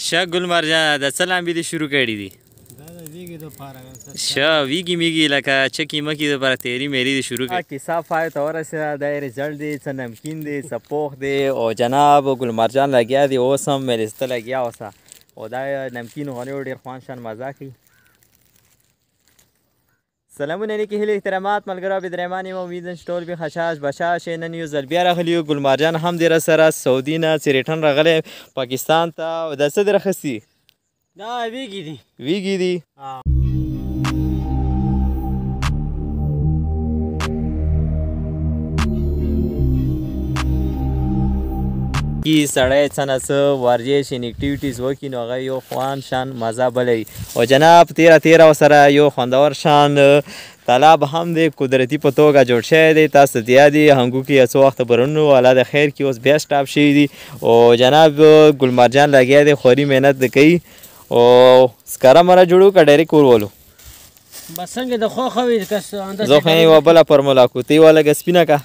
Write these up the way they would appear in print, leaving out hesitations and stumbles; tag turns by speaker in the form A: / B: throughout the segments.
A: شه ګل مرجانه د څه لامبې دې شروع کړي دي؟
B: دا د ویګي دپاره
A: شه ویګي میګي لکه چکې مکې دپاره تیاري میري دې شروع کړي.
C: کیسه پای ته ورسېده، دا یې رزلټ دی، څه نمکین دی، څه پوخ دی. او جناب ګل مرجان لګیا دی، اوس هم میلسته لګیا اوسه. او دا نمکین غوړیو ډېر خوند شان مزه کوي. سلامونه نیکې هیلې احترامات ملګرو بدرحمان یم، امیدن چې ټول بې خشاش بشاش یې. نن یو ځل بیا راغلي یو، ګل مرجان هم دی راسره سعودي نه چې ریټن راغلی پاکستان ته. او دا څه دی راخیستي؟
B: دا ویګي دي.
C: ویګي دي؟ کی سړی څه نه څه ورزش ان اکټیویټیز وکړي نو هغه یو خوند شان مزه بلوي. او جناب تیره ورسره یو خوندور شان تالاب هم دی، قدرتي په توګه جوړ شوی دی. تاسو ته یاد دی هنګو کې څه وخته برنو الله د خیر کې اوس بیا سټاپ شوي دي. او جناب ګل مرجان لګیا دی، خوري محنت دی کوي. او سکاره مره جوړو که ډایرکټ ورولو؟
B: بس څنګه د خوښه وي
C: زه خو یې یوه بله فرموله کړو، ته یې ولږه سپینه که.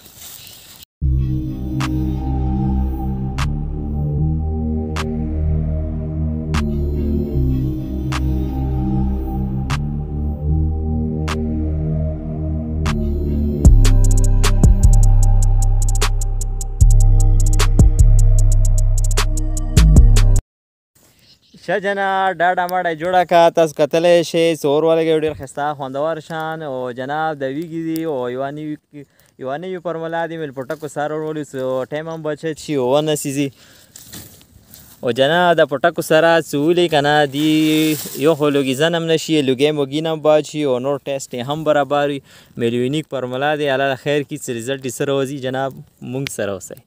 C: ښه جناب ډاډه ماډه جوړه که، تاسو کتلی شئ چې اور ولګوي ډېر ښایسته خوندور شان. او جناب د ویګي دي او یوه نوې فرموله دي میل پوټکو سر ورولو څه ټایم هم بچت شي او ونه سیزي. او جناب د پوټکو سره څه ولي که نه دي یو خو لوګیزن هم نه شي، لوګی موګین هم باد شي او نور ټیسټ یې هم برابر وي. میلیونیک فرموله دی، الله د خیر کړي چې رزلټ یې څه راوځي. جناب مونږ سره اوسئ.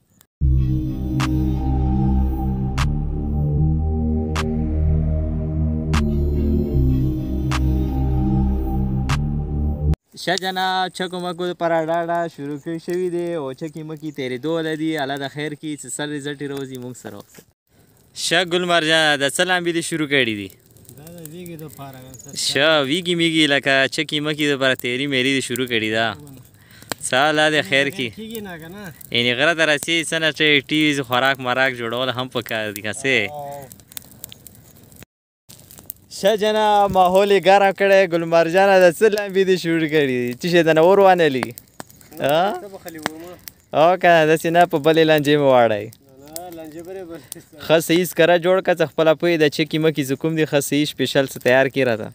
C: ښه جناب چکو مکو دپاره ډاډه شروع کړی شوي دی او چکې مکې تېرېدو والا دي. الله د خیر کړي چې سر رزلټ یې راوځي. مونږ سره اوسئ. ښه ګل مرجانه د څه لامبې دې شروع کړي دي؟
B: دا د ویګي دپاره
A: ښه ویګي میګي لکه چکې مکې دپاره تیاري میري دې شروع کړي ده. څه الله دې خیر کړي. یعنې غره ته رسېږي څه نه څه اکټیویز خوراک مراک جوړول هم پکار دي که څه. ښه جناب ماحول یې ګرم کړی. ګل مرجانه د څه لامبې دې شروع کړي دي؟ څه شی دنه اور وانهلي او که نه داسې نه په بلې لانجې مې واړئ. ښه صحیح سکره جوړ کړه چې خپله پوهې د چکې مکې چې کوم دي ښه صحیح سپیشل څه تیار کړي راته.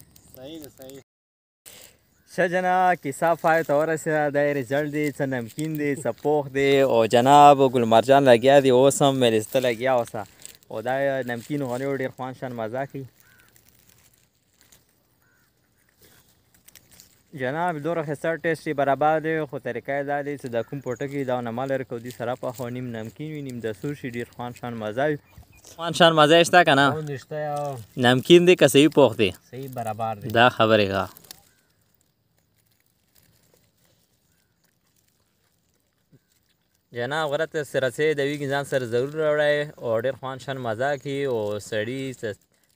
A: ښه جناب کیسه پای ته ورسېده، دا یې رزلټ دی، څه نمکین دی، څه پوخ دی. او جناب ګل مرجان لګیا دی، اوس هم میلسته لګیا اوسه. او دا نمکین غوړیو ډېر خوند شان مزه کوي. جناب دومره ښایسته ټیسټ یې برابر دی، خو طریقه یې دا دی چې دا کوم پوټکی دا نه ما لرې کودي سره پخوه، نیم نمکین وي نیم د سور شي، ډېر خوند شان مزه وي. خوند شان مزه یې شته که نه؟ نمکین دی که صحیح پوخ دی؟
B: صحیح برابر دی.
A: دا خبرې ښه. جناب غره ته چې رسئ د ویګي ځان سره ضرور راوړئ او ډېر خوند شان مزه کوي. او سړي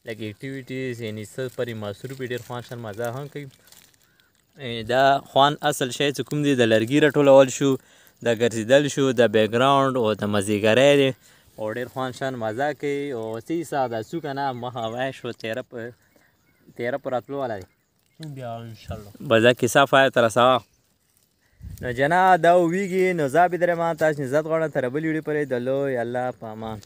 A: لږ اکټیویټیز یعنې څه پرې مصروف وي ډېر خوند شان مزه هم کوي. دا خوند اصل شی چې کوم دی د لرګي راټولول شو، د ګرځېدل شو، د بیکګراونډ او د مزیګرۍ دی او ډېر خوند شان مزه کوي. او څه حساب ده څو که نه مخه وای شو تیره په راتلو والا دی.
B: بیا انشاءالله
A: بس دا کیسه پای ته رسوه. نو جناب دا ویګي نو زه بدرحمان تاسو عزت غواړم تر بلې ویډیو پورې د لوی الله په امان.